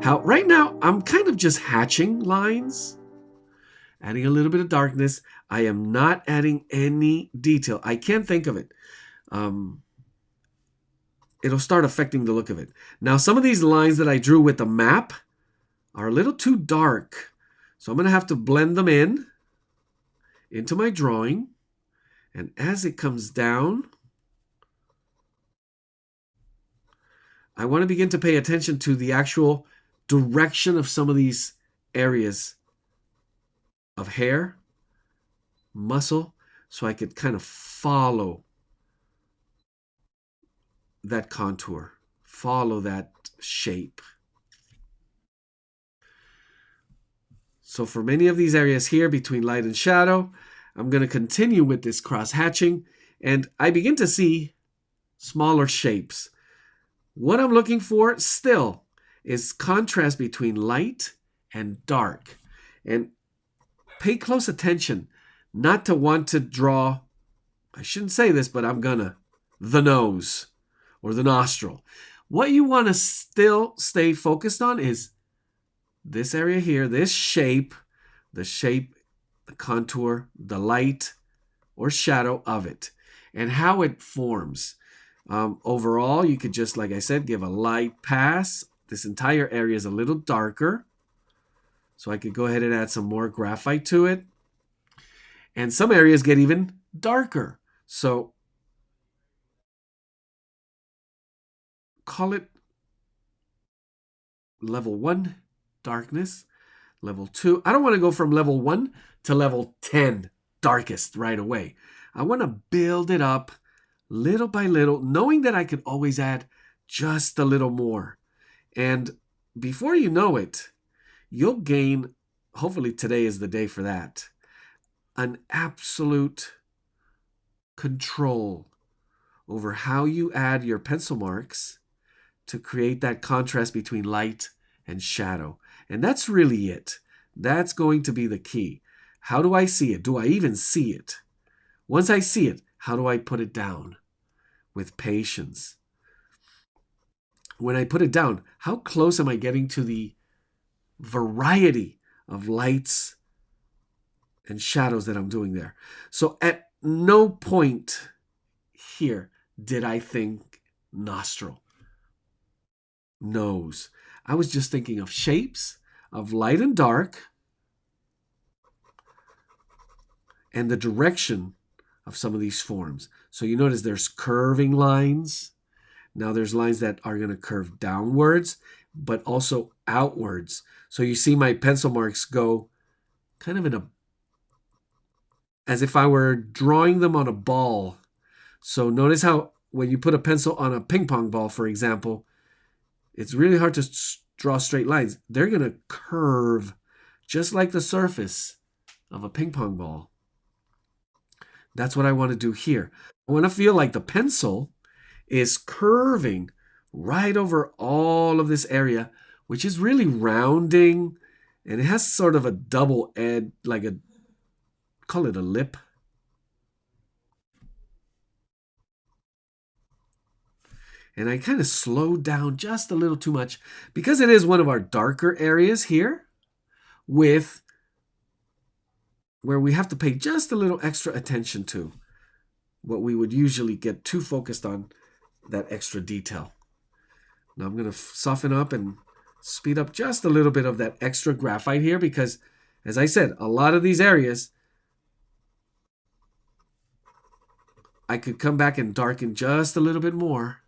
how right now I'm kind of just hatching lines, adding a little bit of darkness. I am not adding any detail. I can't think of it. It'll start affecting the look of it. Now, some of these lines that I drew with the map are a little too dark. So I'm going to have to blend them in into my drawing. And as it comes down, I want to begin to pay attention to the actual direction of some of these areas of hair, muscle, so I could kind of follow that contour, follow that shape. So for many of these areas here between light and shadow, I'm going to continue with this cross hatching, and I begin to see smaller shapes. What I'm looking for still is contrast between light and dark. And pay close attention not to want to draw, I shouldn't say this, but I'm gonna, the nose or the nostril. What you want to still stay focused on is this area here, this shape, the contour, the light or shadow of it, and how it forms. Overall, you could just, like I said, give a light pass. This entire area is a little darker, so I could go ahead and add some more graphite to it. And some areas get even darker. So call it level 1 darkness, level 2. I don't want to go from level 1 to level 10 darkest right away. I want to build it up little by little, knowing that I could always add just a little more. And before you know it, you'll gain, hopefully today is the day for that, an absolute control over how you add your pencil marks to create that contrast between light and shadow. And that's really it. That's going to be the key. How do I see it? Do I even see it? Once I see it, how do I put it down? With patience. When I put it down, how close am I getting to the variety of lights and shadows that I'm doing there? So at no point here did I think nostril, nose. I was just thinking of shapes, of light and dark, and the direction of some of these forms. So you notice there's curving lines. Now there's lines that are going to curve downwards, but also outwards. So you see my pencil marks go kind of in a, as if I were drawing them on a ball. So notice how when you put a pencil on a ping pong ball, for example, it's really hard to draw straight lines. They're going to curve just like the surface of a ping pong ball. That's what I want to do here. I want to feel like the pencil is curving right over all of this area, which is really rounding, and it has sort of a double edge, like a, call it a lip. And I kind of slowed down just a little too much because it is one of our darker areas here with where we have to pay just a little extra attention to what we would usually get too focused on, that extra detail. Now I'm going to soften up and speed up just a little bit of that extra graphite here because, as I said, a lot of these areas I could come back and darken just a little bit more.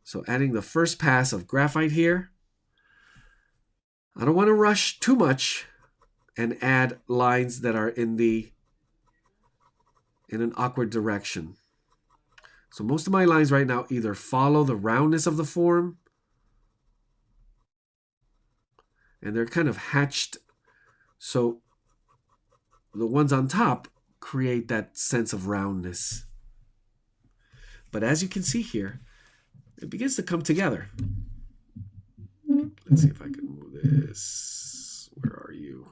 So adding the first pass of graphite here. I don't want to rush too much and add lines that are in an awkward direction. So most of my lines right now either follow the roundness of the form, and they're kind of hatched, so the ones on top create that sense of roundness. But as you can see here, it begins to come together. Let's see if I can move this. Where are you?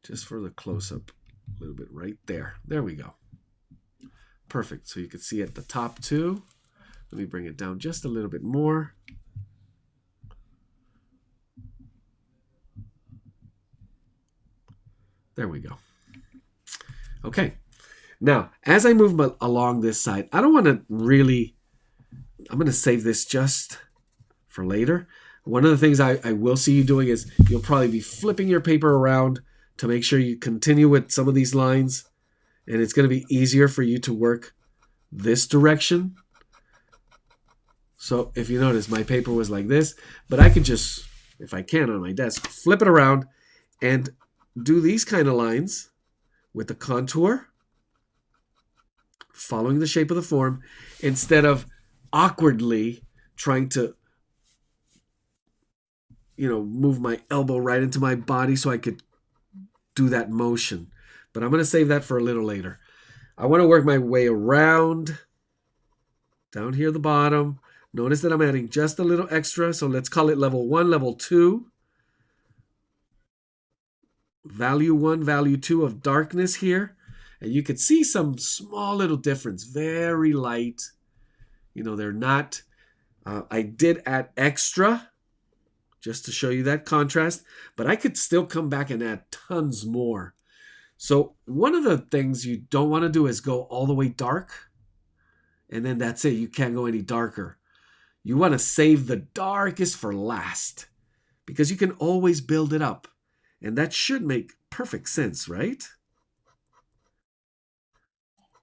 Just for the close-up, a little bit right there. There we go. Perfect. So you can see at the top too. Let me bring it down just a little bit more. There we go. Okay. Now, as I move along this side, I don't want to really, I'm going to save this just for later. One of the things I will see you doing is you'll probably be flipping your paper around to make sure you continue with some of these lines. And it's going to be easier for you to work this direction. So if you notice, my paper was like this, but I could just, if I can on my desk, flip it around and do these kind of lines with the contour, following the shape of the form, instead of awkwardly trying to, move my elbow right into my body so I could do that motion. But I'm going to save that for a little later. I want to work my way around down here at the bottom. Notice that I'm adding just a little extra. So let's call it level 1, level 2. Value 1, value 2 of darkness here. And you could see some small little difference. Very light. They're not. I did add extra just to show you that contrast. But I could still come back and add tons more. So one of the things you don't want to do is go all the way dark. And then that's it. You can't go any darker. You want to save the darkest for last. Because you can always build it up. And that should make perfect sense, right?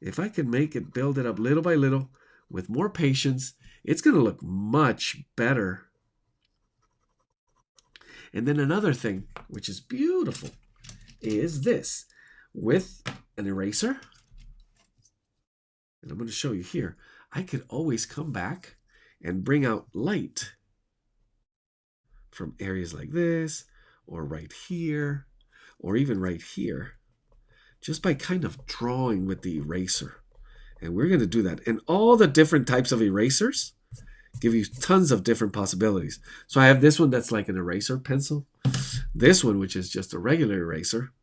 If I can make it, build it up little by little with more patience, it's going to look much better. And then another thing, which is beautiful, is this. With an eraser, and I'm going to show you here, I could always come back and bring out light from areas like this, or right here, or even right here, just by kind of drawing with the eraser. And we're going to do that. And all the different types of erasers give you tons of different possibilities. So I have this one that's like an eraser pencil. This one, which is just a regular eraser,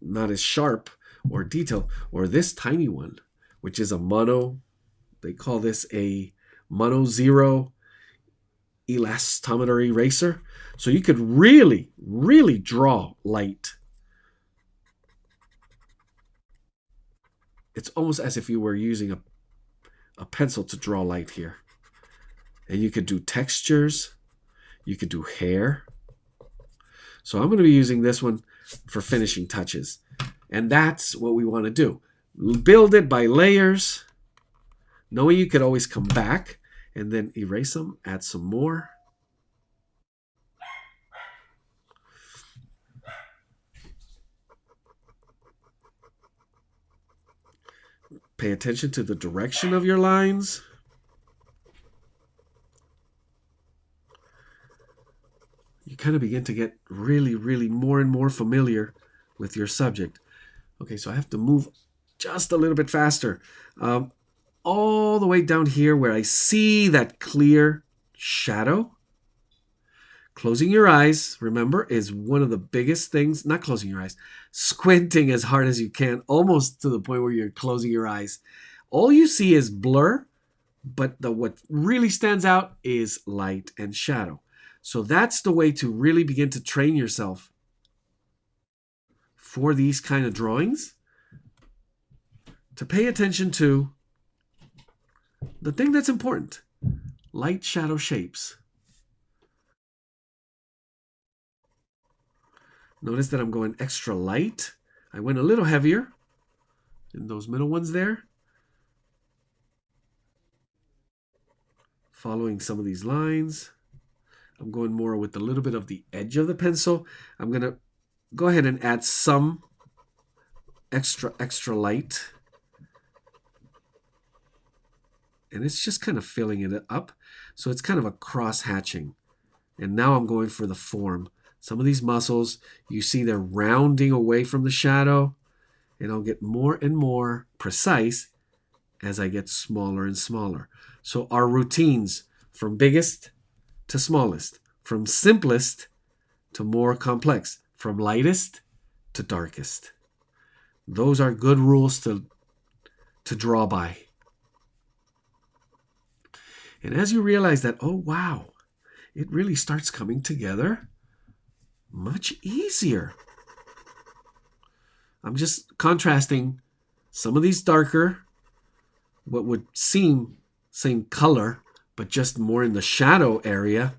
not as sharp or detailed. Or this tiny one, which is a mono, they call this a mono zero elastometer eraser. So you could really, really draw light. It's almost as if you were using a pencil to draw light here. And you could do textures. You could do hair. So I'm going to be using this one for finishing touches. And that's what we want to do. Build it by layers, knowing you could always come back and then erase them, add some more. Pay attention to the direction of your lines. You kind of begin to get really, really more and more familiar with your subject. Okay, so I have to move just a little bit faster. All the way down here where I see that clear shadow. Closing your eyes, remember, is one of the biggest things. Not closing your eyes. Squinting as hard as you can, almost to the point where you're closing your eyes. All you see is blur, but what really stands out is light and shadow. So that's the way to really begin to train yourself for these kind of drawings. To pay attention to the thing that's important. Light, shadow, shapes. Notice that I'm going extra light. I went a little heavier in those middle ones there. Following some of these lines. I'm going more with a little bit of the edge of the pencil. I'm going to go ahead and add some extra light. And it's just kind of filling it up. So it's kind of a cross hatching. And now I'm going for the form. Some of these muscles, you see they're rounding away from the shadow. And I'll get more and more precise as I get smaller and smaller. So our routines from biggest to smallest, from simplest to more complex, from lightest to darkest. Those are good rules to draw by. And as you realize that, oh wow, it really starts coming together much easier. I'm just contrasting some of these darker, what would seem same color, but just more in the shadow area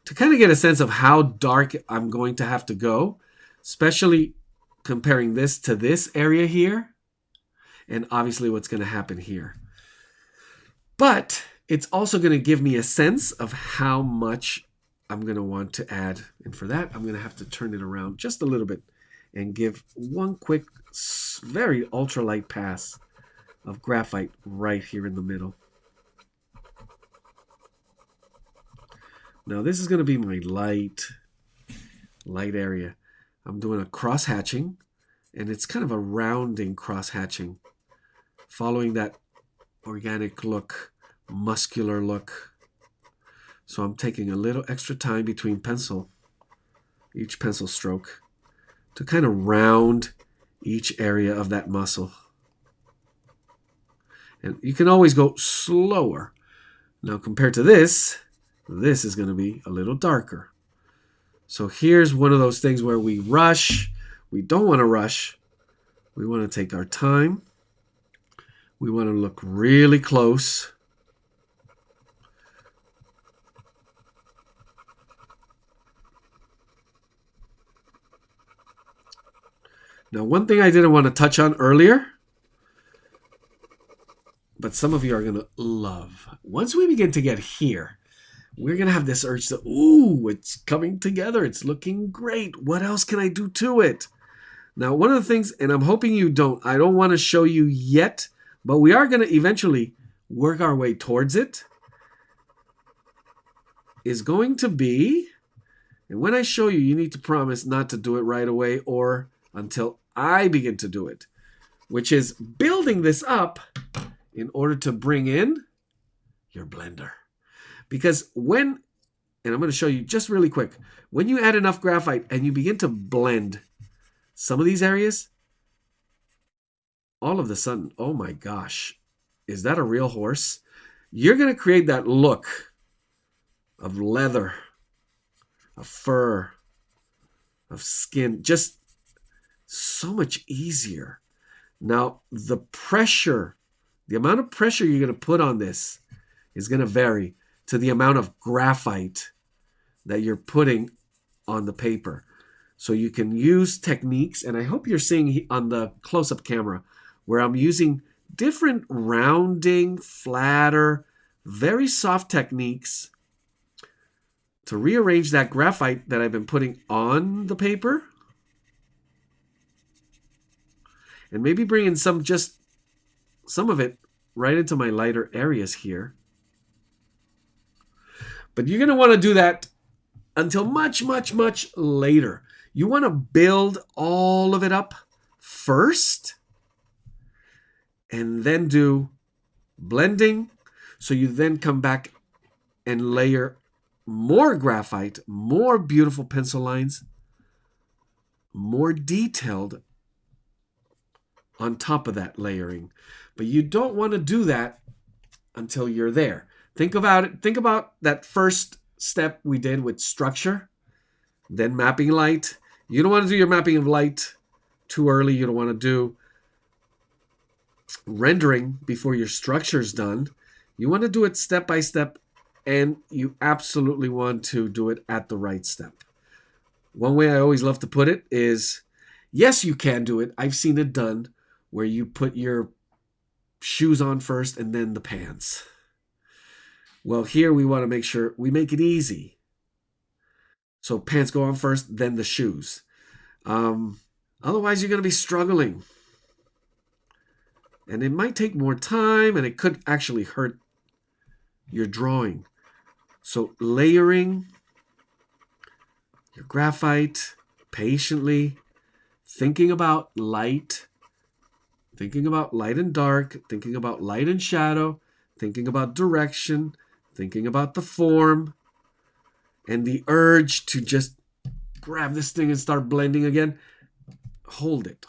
to kind of get a sense of how dark I'm going to have to go, especially comparing this to this area here, and obviously what's going to happen here. But it's also going to give me a sense of how much I'm going to want to add. And for that, I'm going to have to turn it around just a little bit and give one quick, very ultralight pass of graphite right here in the middle. Now this is going to be my light area. I'm doing a cross hatching, and it's kind of a rounding cross hatching, following that organic look, muscular look. So I'm taking a little extra time between each pencil stroke, to kind of round each area of that muscle. And you can always go slower. Now compared to this is going to be a little darker. So here's one of those things where we rush. We don't want to rush. We want to take our time. We want to look really close. Now, one thing I didn't want to touch on earlier, but some of you are going to love. Once we begin to get here, we're going to have this urge to, ooh, it's coming together. It's looking great. What else can I do to it? Now, one of the things, and I'm hoping you don't, I don't want to show you yet, but we are going to eventually work our way towards it, is going to be, and when I show you, you need to promise not to do it right away or until I begin to do it, which is building this up in order to bring in your blender. Because when, and I'm going to show you just really quick, when you add enough graphite and you begin to blend some of these areas, all of a sudden, oh my gosh, is that a real horse? You're going to create that look of leather, of fur, of skin, just so much easier. Now, the pressure, the amount of pressure you're going to put on this is going to vary to the amount of graphite that you're putting on the paper. So you can use techniques, and I hope you're seeing on the close-up camera where I'm using different rounding, flatter, very soft techniques to rearrange that graphite that I've been putting on the paper, and maybe bring in some of it right into my lighter areas here. But you're going to want to do that until much, much, much later. You want to build all of it up first and then do blending. So you then come back and layer more graphite, more beautiful pencil lines, more detailed on top of that layering. But you don't want to do that until you're there. Think about it. Think about that first step we did with structure, then mapping light. You don't want to do your mapping of light too early. You don't want to do rendering before your structure's done. You want to do it step by step, and you absolutely want to do it at the right step. One way I always love to put it is, yes, you can do it. I've seen it done where you put your shoes on first and then the pants. Well, here we want to make sure we make it easy. So pants go on first, then the shoes. Otherwise, you're going to be struggling. And it might take more time, and it could actually hurt your drawing. So layering your graphite patiently, thinking about light and dark, thinking about light and shadow, thinking about direction, thinking about the form, and the urge to just grab this thing and start blending again. Hold it,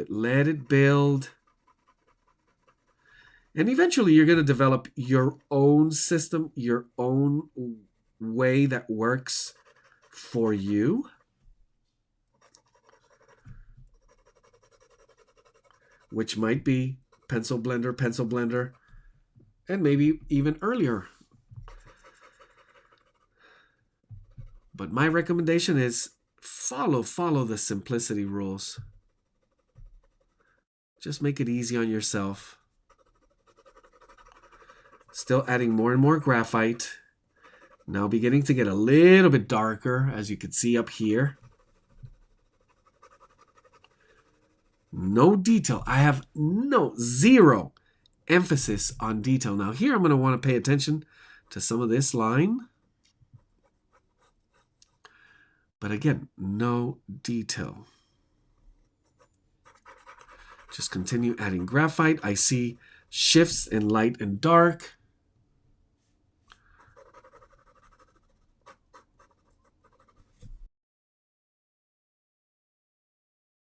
let it build. And eventually you're going to develop your own system, your own way that works for you. which might be pencil blender, and maybe even earlier. But my recommendation is follow the simplicity rules. Just make it easy on yourself. Still adding more and more graphite. Now beginning to get a little bit darker, as you can see up here. No detail. I have zero emphasis on detail. Now here I'm going to want to pay attention to some of this line. But again, no detail. Just continue adding graphite. I see shifts in light and dark.